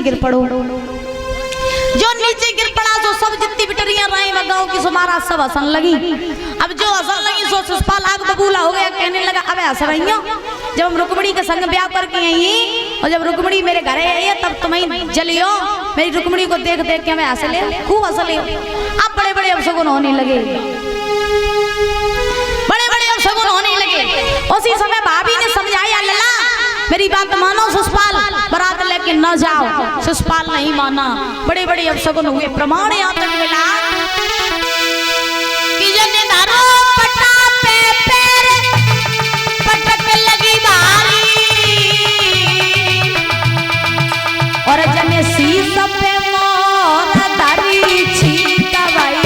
गिर पड़ो। जो नीचे गिर पड़ा तो सब जितनी बिटरियां रही गाँव की सुमारा सब हसन लगी। अब जो हसन लगी सो सुषपाल आग बबूला हो गया, कहने लगा अबे हंस रही हो, जब हम रुक्मणी के संग ब्याह करके आई और जब रुक्मणी मेरे घर आई तब तुम्हें जलियो, मेरी रुक्मणी को देख देख के हमें हंस ले, खूब हंस ले। अब बड़े बड़े अपशगुन होने लगे, बड़े बड़े अपशगुन होने लगे। उसी समय भाभी ने समझाया लला मेरी बात मानो सुषपाल, बारात लेके न जाओ। सुषपाल नहीं माना, बड़े बड़े अपशगुन हुए। प्रमाण यहाँ तक मिला कि जने दारो पटा पे पैर पटक लगी भारी और जने शीश पे मोर दारी छीट गई।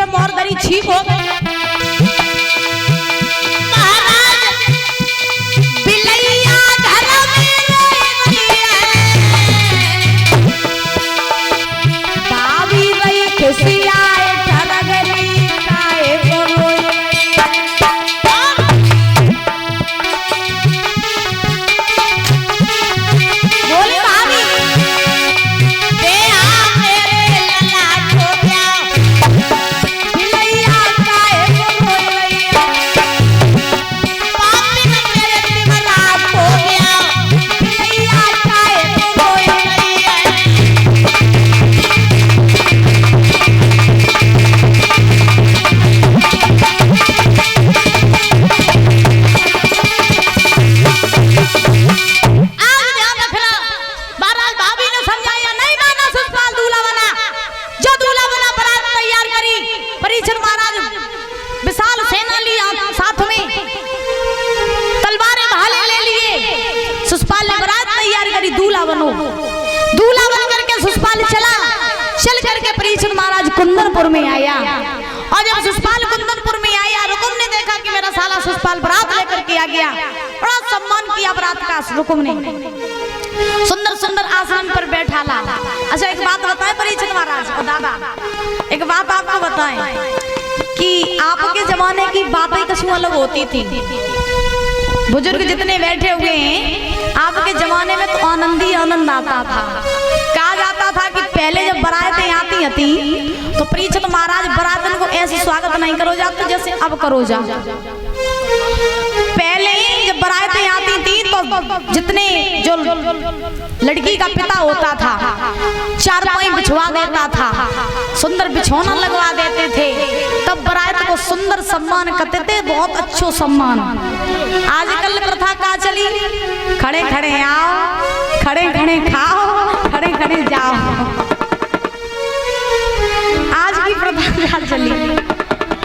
मोर दरी छीक हो गई। महाराज बिलैया घर में भाभी रही खुशियाए ठरगरी काए बोलोई। बोले भाभी दे आ मेरे लला को क्या दूल्हा बन करके सुषपाल चल करके परीक्षित महाराज कुंदनपुर में आया। और जब सुषपाल कुंदनपुर में आया, रुकुम ने देखा कि मेरा साला सुषपाल बारात लेकर के आ गया। बड़ा सम्मान किया बारात का रुकुम ने, सुंदर सुंदर आसन पर बैठा ला। अच्छा एक बात बताएं परीक्षित महाराज और दादा, एक बात आपको बताएं कि आपके जमाने की बातें कुछ अलग होती थी। बुजुर्ग जितने बैठे हुए हैं आपके जमाने में तो आनंद ही आनंद आता था। कहा जाता था कि पहले जब बारातें आती थी तो परीक्षित महाराज बारातन को ऐसे स्वागत नहीं करो जाते जैसे अब करो जा। पहले जब बारातें आती थी तो जितने जो लड़की का पिता होता था चारपाई बिछवा देता था, सुंदर बिछौना लगवा देते थे, तब बारात को सुंदर सम्मान करते थे, बहुत अच्छो सम्मान। आजकल प्रथा का चली खड़े खड़े आओ, खड़े खड़े खाओ, खड़े खड़े जाओ। आज की प्रथा क्या चली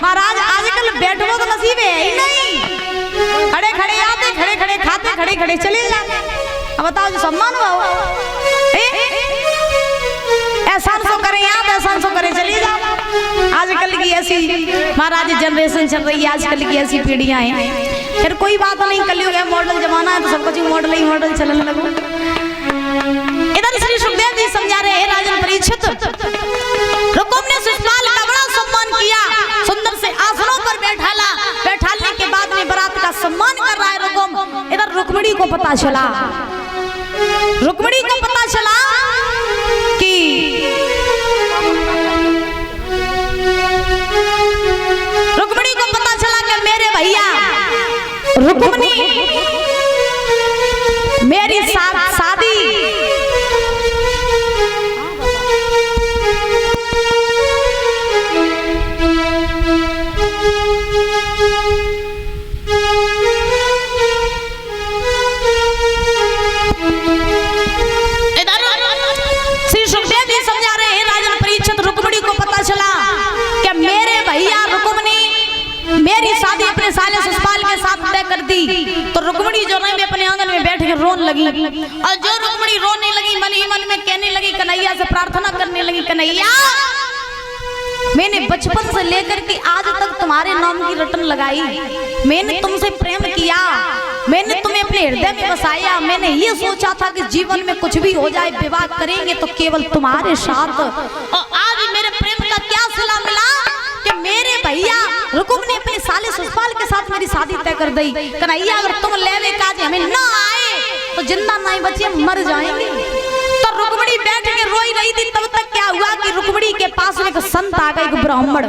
महाराज, आजकल बैठो तो नसीब है ही नहीं, खड़े खड़े आते, खड़े खड़े खाते, खड़े खड़े चले जाते। अब बताओ जो सम्मान हुआ ऐसा सो करें आप, ऐसा सो करें चली जाओ। आजकल की ऐसी महाराज जनरेशन चल रही है, आजकल की ऐसी पीढ़ियां हैं। फिर कोई बात नहीं, कलयुग है, मॉडल जमाना है तो सब कुछ मॉडल ही मॉडल चलने लगो। इधर श्री सुखदेव जी समझा रहे हैं राजन परीक्षित, रुकुम ने सुषपाल का बड़ा सम्मान किया, सुंदर से आसनों पर बैठालने के बाद में बारात का सम्मान कर रहा है रुकुम। इधर रुक्मणी को पता चला, रुक्मणी को पता चला कि रुक्मणी को पता चला कि मेरे भैया रुक्मणी मेरी शादी श्री सुखदेव जी समझा रहे हैं राजन परीक्षित, रुक्मणी को पता चला कि मेरे भैया रुक्मणी मेरी शादी अपने साले सुषपाल के साथ तय कर दी। तो रुक्मणी जो नहीं अपने आंगन में बैठ के रोने लगी, और जो रुक्मणी रोने लगी मन ही मन में कहने लगी, कन्हैया से प्रार्थना करने लगी, कन्हैया मैंने बचपन से लेकर के आज तक तुम्हारे नाम की रटन लगाई, मैंने तुमसे प्रेम किया, मैंने तुम्हें अपने हृदय में बसाया। मैंने ये सोचा था कि जीवन में कुछ भी हो जाए, विवाह करेंगे तो केवल तुम्हारे साथ। और आज मेरे प्रेम का क्या सिला मिला कि मेरे भैया रुकुम ने अपने साले सुषपाल के साथ मेरी शादी तय कर दी। कन्हैया अगर तुम लेवे काज हमें न आए तो जिंदा नहीं बचे, मर जाएंगे। तो रुक्मिणी बैठ के रोई रही थी। तब तक क्या हुआ कि रुक्मिणी के पास में एक संत आ गया, एक ब्राह्मण।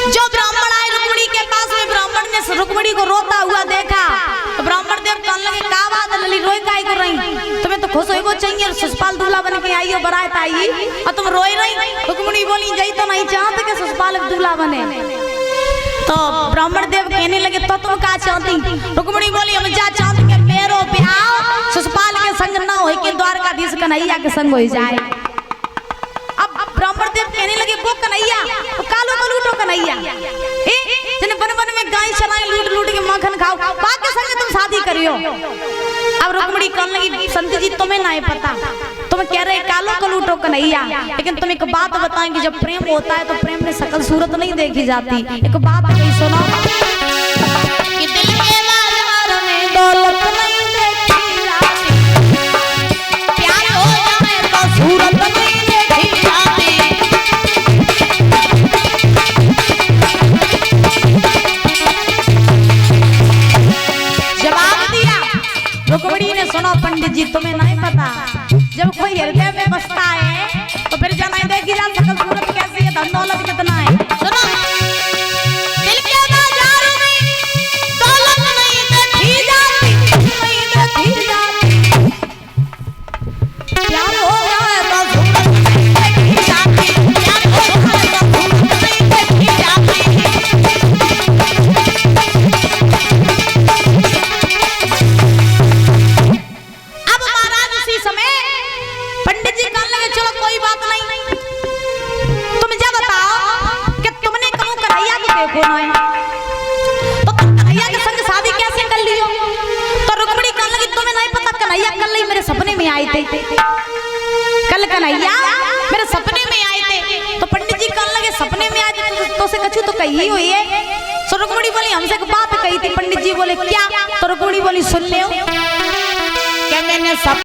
जो ब्राह्मण आए रुक्मिणी के पास में, ब्राह्मण ने रुक्मिणी को रोता हुआ देखा तो ब्राह्मण देव कहने लगे, का बात है लली, रोई काहे कर रही? तुम्हें तो खुश होइबो चाहिए, सुषपाल दूल्हा बन के आई हो, बारात आई और तुम रोई रही। रुक्मिणी बोली, जई तो नहीं चाहते कि सुषपाल दूल्हा बने। तो ब्राह्मण देव कहने लगे, तो तुम का चाहती? रुक्मिणी बोली, हम जा चाहते कि मेरो ब्याह सुषपाल के संग ना हो के द्वारकाधीश कन्हैया के संग हो जाए। अब ब्राह्मण देव कहने लगे, वो कन्हैया तो कालो को लूटो कन्हैया, जने बन बन में गाय चराए, लूट लूट के माखन खाओ, बाकी संग तुम शादी करियो। अब रुक्मिणी कहने लगी, संत जी तुम्हें नहीं पता, तुम कह रहे कालो को लूटो कन्हैया, लेकिन तुम एक बात बताएं कि जब प्रेम होता है तो प्रेम में शकल सूरत नहीं देखी जाती। एक बात कही सुनो कि दिल के बाजार में दौलत नहीं देखी जाती, प्यार हो जाए तो सूरत नहीं देखी जाती। जवाब दिया रुक्मिणी ने, सुनो पंडित जी तुम्हें नहीं पता, जब कोई हृदय में बसता है तो फिर क्या नहीं देखी जा सकल सूरत कैसी है, धन दौलत कितना है। सुनो, दिल के बाजार में दौलत नहीं देखी जाती, नहीं देखी जाती। प्यार हो जाए तो सूरत नहीं देखी जाती, प्यार हो जाए तो सूरत नहीं देखी जाती। अब महाराज उसी समय पंडित जी कहने लगे, चलो कोई बात नहीं, तुम क्या बताओ कि तुमने कहूं कन्हैया को देखो ना, तो तुम कन्हैया के संग शादी कैसे कर लियो? तो रुक्मिणी कहने लगी, तुम्हें नहीं पता कन्हैया कल ही मेरे सपने में आए थे, कल कन्हैया मेरे सपने में आए थे। तो पंडित जी कहने लगे, सपने में आए थे तो से कछु तो कही हुई है। तो रुक्मिणी बोली, हमसे एक बात कही थी। पंडित जी बोले, क्या? तो रुक्मिणी बोली, सुन ले क्या मैंने